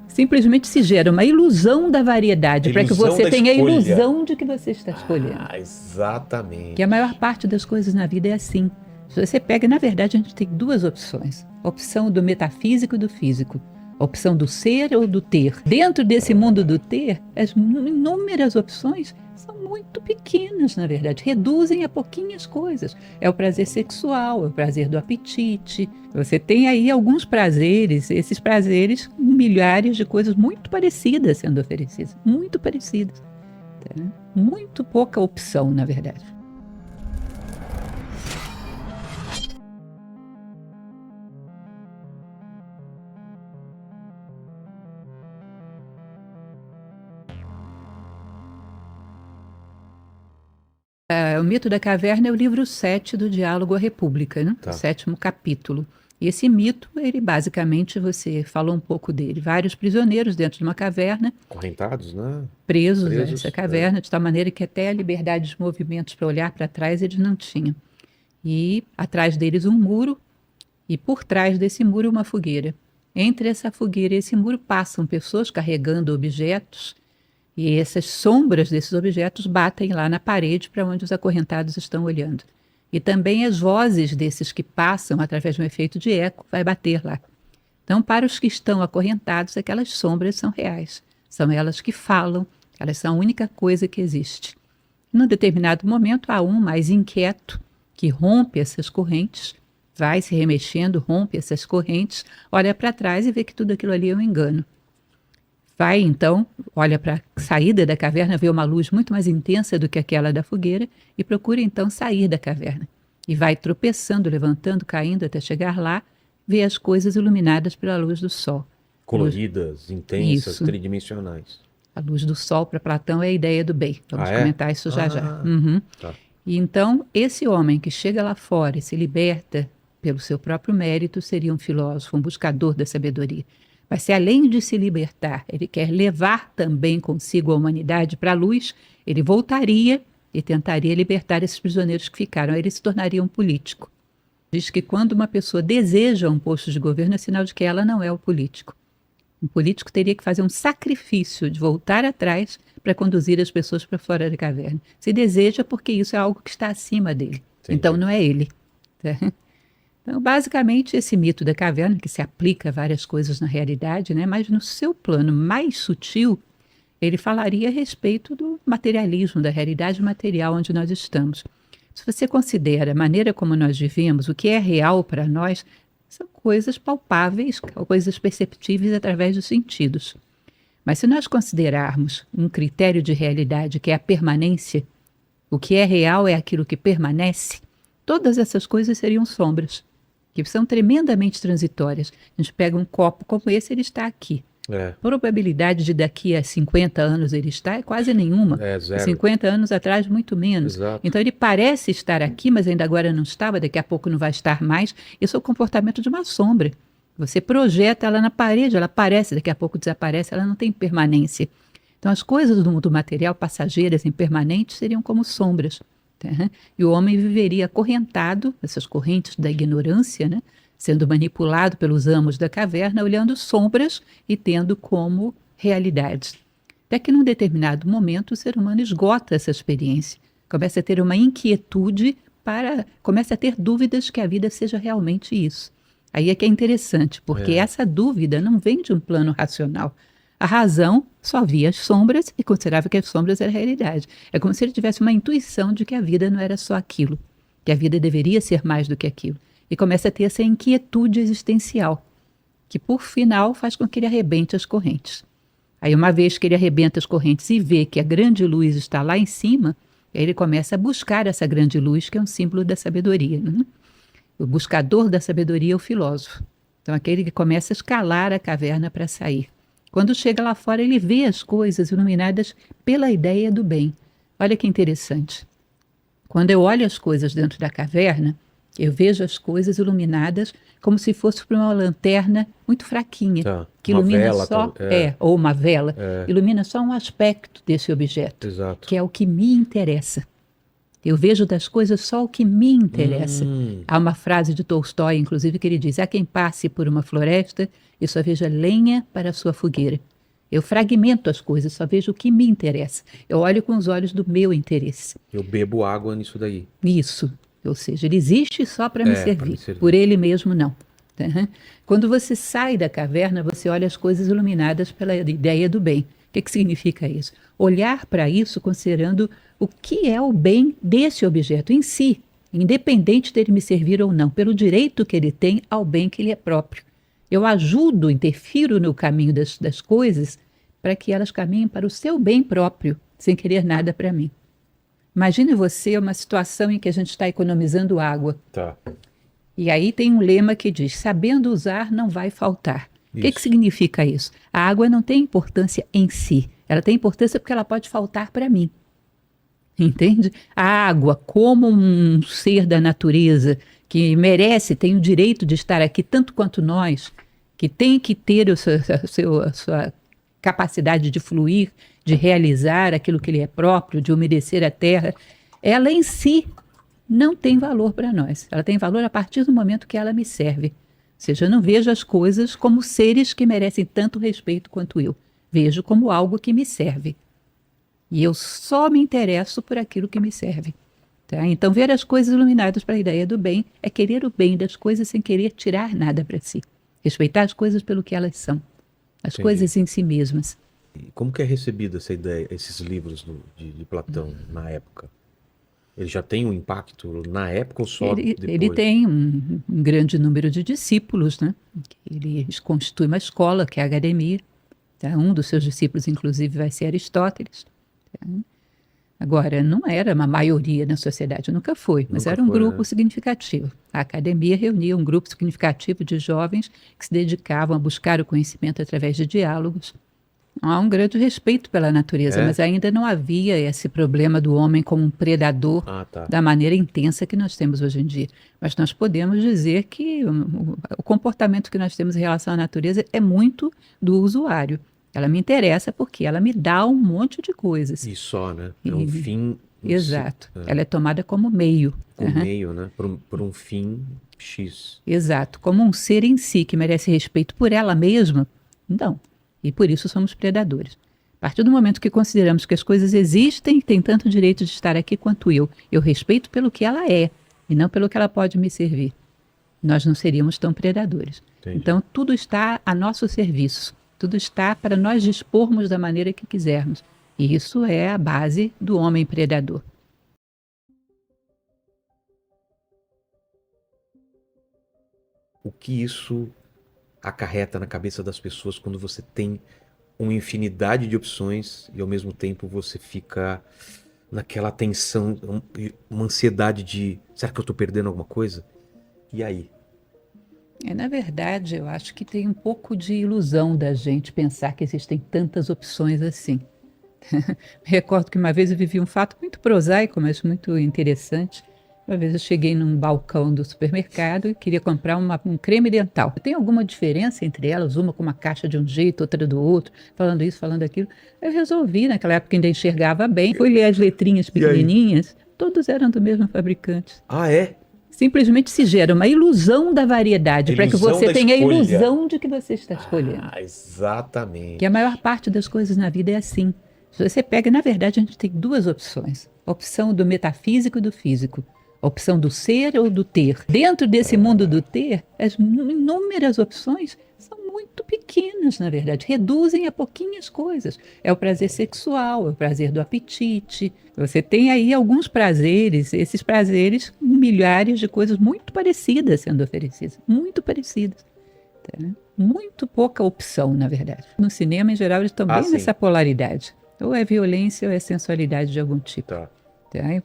Simplesmente se gera uma ilusão da variedade, para que Ilusão você da tenha a escolha. ilusão de que você está escolhendo. Ah, exatamente. Que a maior parte das coisas na vida é assim. Se você pega, na verdade, a gente tem duas opções: a opção do metafísico e do físico, a opção do ser ou do ter. Dentro desse mundo do ter, as inúmeras opções são muito pequenas, na verdade, reduzem a pouquinhas coisas. É o prazer sexual, é o prazer do apetite. Você tem aí alguns prazeres, esses prazeres, milhares de coisas muito parecidas sendo oferecidas, muito parecidas. Tá? Muito pouca opção, na verdade. O Mito da Caverna é o livro 7 do Diálogo à República, né? Tá. O 7º capítulo. E esse mito, ele basicamente, você falou um pouco dele, vários prisioneiros dentro de uma caverna, Correntados, né? presos a Presos, essa caverna, de tal maneira que até a liberdade de movimentos para olhar para trás eles não tinham. E atrás deles um muro, e por trás desse muro uma fogueira. Entre essa fogueira e esse muro passam pessoas carregando objetos, e essas sombras desses objetos batem lá na parede para onde os acorrentados estão olhando. E também as vozes desses que passam, através de um efeito de eco, vai bater lá. Então, para os que estão acorrentados, aquelas sombras são reais. São elas que falam, elas são a única coisa que existe. Num determinado momento, há um mais inquieto que rompe essas correntes, vai se remexendo, rompe essas correntes, olha para trás e vê que tudo aquilo ali é um engano. Vai então, olha para a saída da caverna, vê uma luz muito mais intensa do que aquela da fogueira e procura então sair da caverna. E vai tropeçando, levantando, caindo até chegar lá, vê as coisas iluminadas pela luz do sol. Coloridas, intensas, Isso. tridimensionais. A luz do sol para Platão é a ideia do bem. Vamos comentar isso já já. Tá. E então, esse homem que chega lá fora e se liberta pelo seu próprio mérito seria um filósofo, um buscador da sabedoria. Mas se além de se libertar, ele quer levar também consigo a humanidade para a luz, ele voltaria e tentaria libertar esses prisioneiros que ficaram. Aí ele se tornaria um político. Diz que quando uma pessoa deseja um posto de governo, é sinal de que ela não é o político. Um político teria que fazer um sacrifício de voltar atrás para conduzir as pessoas para fora da caverna. Se deseja porque isso é algo que está acima dele. Entendi. Então não é ele. Tá? Então, basicamente, esse mito da caverna, que se aplica a várias coisas na realidade, né? Mas no seu plano mais sutil, ele falaria a respeito do materialismo, da realidade material onde nós estamos. Se você considera a maneira como nós vivemos, o que é real para nós, são coisas palpáveis, coisas perceptíveis através dos sentidos. Mas se nós considerarmos um critério de realidade que é a permanência, o que é real é aquilo que permanece, todas essas coisas seriam sombras, que são tremendamente transitórias. A gente pega um copo como esse, ele está aqui. A probabilidade de daqui a 50 anos ele estar é quase nenhuma. É zero. 50 anos atrás, muito menos. Exato. Então ele parece estar aqui, mas ainda agora não estava, daqui a pouco não vai estar mais. Isso é o comportamento de uma sombra. Você projeta ela na parede, ela aparece, daqui a pouco desaparece, ela não tem permanência. Então as coisas do mundo material, passageiras, impermanentes, seriam como sombras. Tá? E o homem viveria acorrentado, essas correntes da ignorância, né? Sendo manipulado pelos amos da caverna, olhando sombras e tendo como realidades. Até que num determinado momento o ser humano esgota essa experiência, começa a ter uma inquietude, começa a ter dúvidas que a vida seja realmente isso. Aí é que é interessante, porque essa dúvida não vem de um plano racional. A razão só via as sombras e considerava que as sombras eram a realidade. É como se ele tivesse uma intuição de que a vida não era só aquilo, que a vida deveria ser mais do que aquilo. E começa a ter essa inquietude existencial, que por final faz com que ele arrebente as correntes. Aí uma vez que ele arrebenta as correntes e vê que a grande luz está lá em cima, aí ele começa a buscar essa grande luz, que é um símbolo da sabedoria. Né? O buscador da sabedoria é o filósofo. Então aquele que começa a escalar a caverna para sair. Quando chega lá fora, ele vê as coisas iluminadas pela ideia do bem. Olha que interessante. Quando eu olho as coisas dentro da caverna, eu vejo as coisas iluminadas como se fosse por uma lanterna muito fraquinha, que ilumina vela, só, ou uma vela, ilumina só um aspecto desse objeto, Exato. que é o que me interessa. Eu vejo das coisas só o que me interessa. Hum. Há uma frase de Tolstói, inclusive, que ele diz: há quem passe por uma floresta e só veja lenha para a sua fogueira. Eu fragmento as coisas, só vejo o que me interessa. Eu olho com os olhos do meu interesse. Eu bebo água nisso daí. Isso. Ou seja, ele existe só para me Pra servir. me servir. Por ele mesmo, não. Uhum. Quando você sai da caverna, você olha as coisas iluminadas pela ideia do bem. O que significa isso? Olhar para isso considerando o que é o bem desse objeto em si, independente dele me servir ou não, pelo direito que ele tem ao bem que lhe é próprio. Eu ajudo, interfiro no caminho das coisas para que elas caminhem para o seu bem próprio, sem querer nada para mim. Imagine você uma situação em que a gente está economizando água. Tá. E aí tem um lema que diz: sabendo usar, não vai faltar. O que significa isso? A água não tem importância em si. Ela tem importância porque ela pode faltar para mim. Entende? A água, como um ser da natureza que merece, tem o direito de estar aqui tanto quanto nós, que tem que ter a sua capacidade de fluir, de realizar aquilo que lhe é próprio, de umedecer a terra, ela em si não tem valor para nós. Ela tem valor a partir do momento que ela me serve. Ou seja, eu não vejo as coisas como seres que merecem tanto respeito quanto eu. Vejo como algo que me serve. E eu só me interesso por aquilo que me serve. Tá? Então, ver as coisas iluminadas para a ideia do bem é querer o bem das coisas sem querer tirar nada para si. Respeitar as coisas pelo que elas são. As coisas em si mesmas. E como que é recebida essa ideia, esses livros de Platão na época? Ele já tem um impacto na época ou só depois? Ele tem um grande número de discípulos, né? Ele constitui uma escola, que é a academia. Tá? Um dos seus discípulos, inclusive, vai ser Aristóteles. Tá? Agora, não era uma maioria na sociedade, nunca foi, mas era um grupo significativo. A academia reunia um grupo significativo de jovens que se dedicavam a buscar o conhecimento através de diálogos. Há um grande respeito pela natureza, mas ainda não havia esse problema do homem como um predador da maneira intensa que nós temos hoje em dia. Mas nós podemos dizer que o comportamento que nós temos em relação à natureza é muito do usuário. Ela me interessa porque ela me dá um monte de coisas. E só, né? É um fim... Exato. Ela é tomada como meio. Como meio, né? Por um fim X. Exato. Como um ser em si que merece respeito por ela mesma, não. E por isso somos predadores. A partir do momento que consideramos que as coisas existem e têm tanto direito de estar aqui quanto eu respeito pelo que ela é e não pelo que ela pode me servir, nós não seríamos tão predadores. Entendi. Então, tudo está a nosso serviço. Tudo está para nós dispormos da maneira que quisermos. E isso é a base do homem predador. O que isso acarreta na cabeça das pessoas quando você tem uma infinidade de opções e ao mesmo tempo você fica naquela tensão, uma ansiedade de será que eu estou perdendo alguma coisa? E aí? Na verdade, eu acho que tem um pouco de ilusão da gente pensar que existem tantas opções assim. Recordo que uma vez eu vivi um fato muito prosaico, mas muito interessante. Uma vez eu cheguei num balcão do supermercado e queria comprar um creme dental. Tem alguma diferença entre elas, uma com uma caixa de um jeito, outra do outro, falando isso, falando aquilo? Eu resolvi, naquela época ainda enxergava bem, fui ler as letrinhas pequenininhas, todos eram do mesmo fabricante. Ah, é? Simplesmente se gera uma ilusão da variedade, para que você tenha a ilusão de que você está escolhendo. Ah, exatamente. Que a maior parte das coisas na vida é assim. Se você pega, na verdade, a gente tem duas opções. A opção do metafísico e do físico. A opção do ser ou do ter. Dentro desse mundo do ter, as inúmeras opções são muito pequenas, na verdade. Reduzem a pouquinhas coisas. É o prazer sexual, é o prazer do apetite. Você tem aí alguns prazeres, esses prazeres, milhares de coisas muito parecidas sendo oferecidas. Muito parecidas. Tá? Muito pouca opção, na verdade. No cinema, em geral, eles estão bem nessa polaridade. Ou é violência ou é sensualidade de algum tipo. Tá.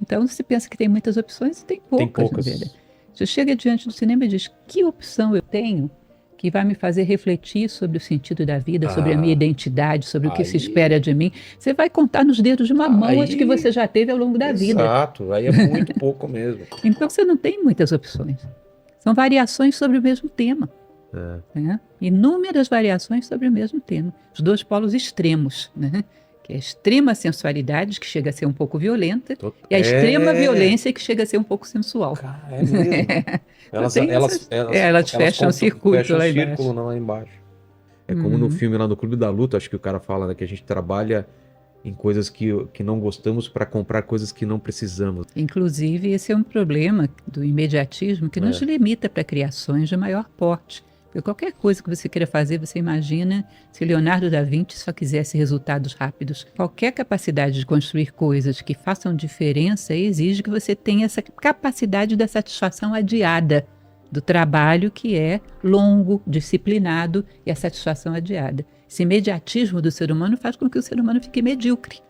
Então, se pensa que tem muitas opções, tem poucas, na verdade. Você chega diante do cinema e diz, que opção eu tenho que vai me fazer refletir sobre o sentido da vida, sobre a minha identidade, sobre o que se espera de mim? Você vai contar nos dedos de uma mão as que você já teve ao longo da vida. Exato, aí é muito pouco mesmo. Então, você não tem muitas opções. São variações sobre o mesmo tema. Inúmeras variações sobre o mesmo tema. Os dois polos extremos, né? que é a extrema sensualidade, que chega a ser um pouco violenta, e a É, extrema violência, que chega a ser um pouco sensual. cara, é mesmo. Então tem elas fecham o circuito fecham o lá círculo embaixo. lá embaixo. É como no filme lá no Clube da Luta, acho que o cara fala, né, que a gente trabalha em coisas que não gostamos para comprar coisas que não precisamos. Inclusive, esse é um problema do imediatismo que nos limita para criações de maior porte. Porque qualquer coisa que você queira fazer, você imagina se Leonardo da Vinci só quisesse resultados rápidos. Qualquer capacidade de construir coisas que façam diferença exige que você tenha essa capacidade da satisfação adiada do trabalho, que é longo, disciplinado, e a satisfação adiada. Esse imediatismo do ser humano faz com que o ser humano fique medíocre.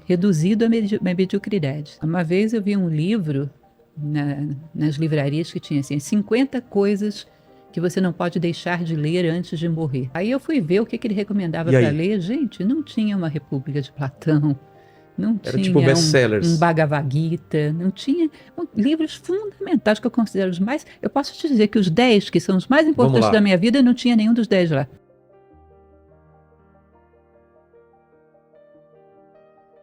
Reduzido à mediocridade. Uma vez eu vi um livro nas livrarias que tinha assim, 50 coisas que você não pode deixar de ler antes de morrer. Aí eu fui ver o que ele recomendava para ler. Gente, não tinha uma República de Platão, não Era tinha tipo best-sellers. um Bhagavad Gita, não tinha livros fundamentais que eu considero os mais... Eu posso te dizer que os 10 que são os mais importantes da minha vida, não tinha nenhum dos 10 lá.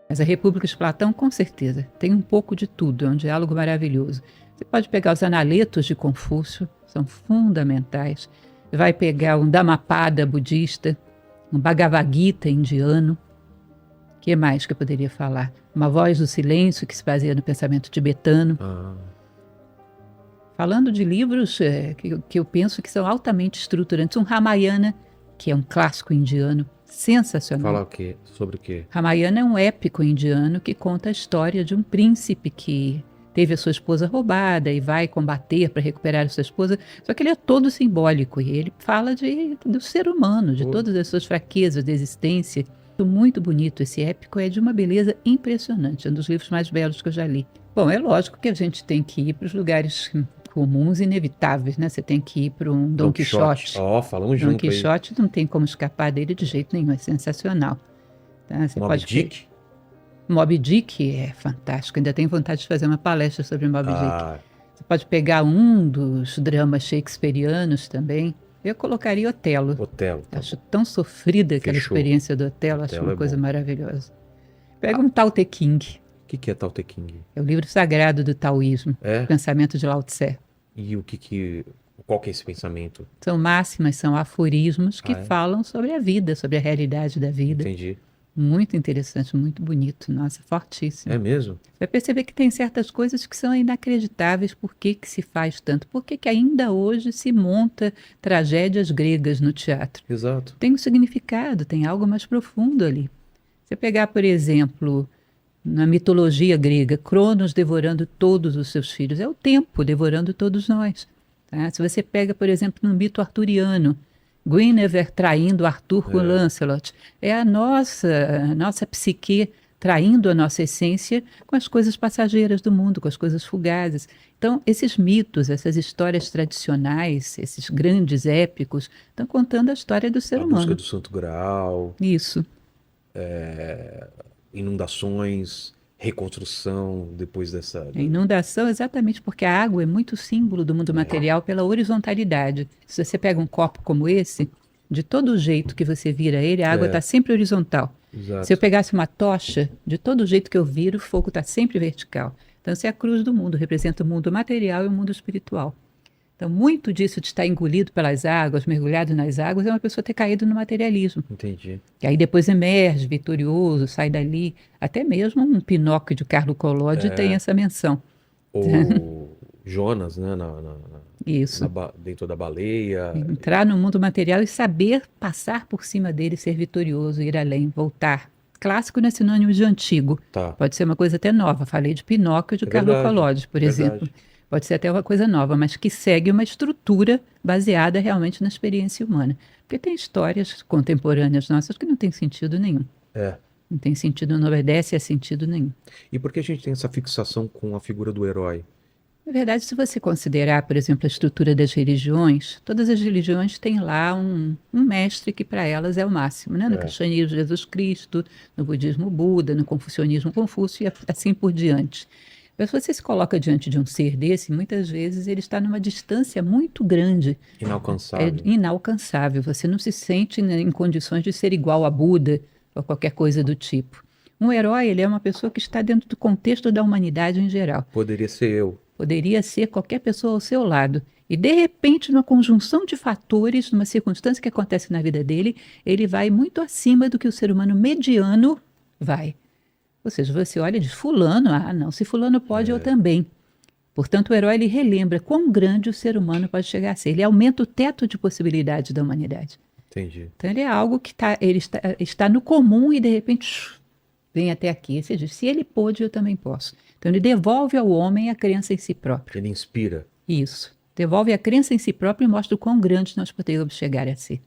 Mas a República de Platão, com certeza, tem um pouco de tudo, é um diálogo maravilhoso. Você pode pegar os Analetos de Confúcio, são fundamentais. Vai pegar um Dhammapada budista, um Bhagavad Gita indiano. O que mais que eu poderia falar? Uma Voz do Silêncio, que se baseia no pensamento tibetano. Falando de livros que eu penso que são altamente estruturantes, um Ramayana, que é um clássico indiano, sensacional. Fala o quê? Sobre o quê? Ramayana é um épico indiano que conta a história de um príncipe que teve a sua esposa roubada e vai combater para recuperar a sua esposa, só que ele é todo simbólico e ele fala do ser humano, de todas as suas fraquezas de existência. Muito bonito, esse épico é de uma beleza impressionante, é um dos livros mais belos que eu já li. Bom, é lógico que a gente tem que ir para os lugares comuns e inevitáveis, né? Você tem que ir para um Dom Quixote. Falamos junto aí. Dom Quixote não tem como escapar dele de jeito nenhum, é sensacional. Tá? Você Moby Dick? Moby Dick é fantástico, ainda tenho vontade de fazer uma palestra sobre Moby Dick. Você pode pegar um dos dramas shakespearianos também. Eu colocaria Otelo. Tá. Acho tão sofrida aquela experiência do Otelo, acho uma coisa maravilhosa. Pega um Tao Te Ching. O que é Tao Te Ching? É o livro sagrado do taoísmo, o pensamento de Lao Tse. E qual que é esse pensamento? São máximas, são aforismos que falam sobre a vida, sobre a realidade da vida. Entendi. Muito interessante, muito bonito. Nossa, fortíssimo. É mesmo? Vai perceber que tem certas coisas que são inacreditáveis. Por que se faz tanto? Por que ainda hoje se monta tragédias gregas no teatro? Exato. Tem um significado, tem algo mais profundo ali. Você pegar, por exemplo, na mitologia grega, Cronos devorando todos os seus filhos. É o tempo devorando todos nós. Tá? Se você pega, por exemplo, no mito arturiano, Guinevere traindo Arthur com Lancelot. É a nossa psique traindo a nossa essência com as coisas passageiras do mundo, com as coisas fugazes. Então, esses mitos, essas histórias tradicionais, esses grandes épicos, estão contando a história do ser humano. A busca do Santo Graal. Isso. Inundações, reconstrução depois dessa... A inundação exatamente porque a água é muito símbolo do mundo material pela horizontalidade. Se você pega um copo como esse, de todo jeito que você vira ele, a água está sempre horizontal. Exato. Se eu pegasse uma tocha, de todo jeito que eu viro, o fogo está sempre vertical. Então, essa é a cruz do mundo, representa o mundo material e o mundo espiritual. Então, muito disso de estar engolido pelas águas, mergulhado nas águas, é uma pessoa ter caído no materialismo. Entendi. E aí depois emerge, vitorioso, sai dali. Até mesmo um Pinóquio de Carlo Collodi tem essa menção. O Jonas, né? Isso. Dentro da baleia. Entrar no mundo material e saber passar por cima dele, ser vitorioso, ir além, voltar. Clássico não é sinônimo de antigo. Tá. Pode ser uma coisa até nova. Falei de Pinóquio de Carlo Collodi, por exemplo. Pode ser até uma coisa nova, mas que segue uma estrutura baseada realmente na experiência humana. Porque tem histórias contemporâneas nossas que não têm sentido nenhum. Não tem sentido, não obedece a sentido nenhum. E por que a gente tem essa fixação com a figura do herói? Na verdade, se você considerar, por exemplo, a estrutura das religiões, todas as religiões têm lá um mestre que para elas é o máximo. Né? No cristianismo, Jesus Cristo, no budismo, Buda, no confucionismo, Confúcio e assim por diante. Mas se você se coloca diante de um ser desse, muitas vezes ele está numa distância muito grande. Inalcançável. É inalcançável. Você não se sente em condições de ser igual a Buda, ou qualquer coisa do tipo. Um herói, ele é uma pessoa que está dentro do contexto da humanidade em geral. Poderia ser eu. Poderia ser qualquer pessoa ao seu lado. E, de repente, numa conjunção de fatores, numa circunstância que acontece na vida dele, ele vai muito acima do que o ser humano mediano vai. Ou seja, você olha de fulano, não, se fulano pode, eu também. Portanto, o herói, ele relembra quão grande o ser humano pode chegar a ser. Ele aumenta o teto de possibilidades da humanidade. Entendi. Então, ele é algo que está no comum e, de repente, vem até aqui. Ou seja, se ele pôde, eu também posso. Então, ele devolve ao homem a crença em si próprio. Ele inspira. Isso. Devolve a crença em si próprio e mostra o quão grande nós podemos chegar a ser.